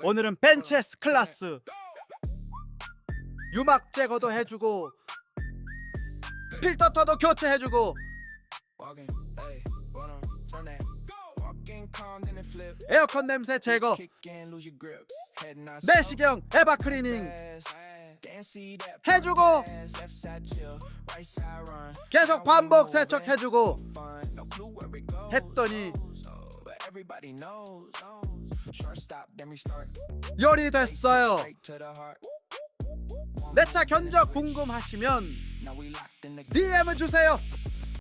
오늘은 벤츠 S 클래스 유막 제거도 해주고 필터터도 교체해주고 에어컨 냄새 제거, 내시경 에바 클리닝 해주고 계속 반복 세척해주고 했더니 열이 됐어요. 내 차 견적 궁금하시면 DM을 주세요.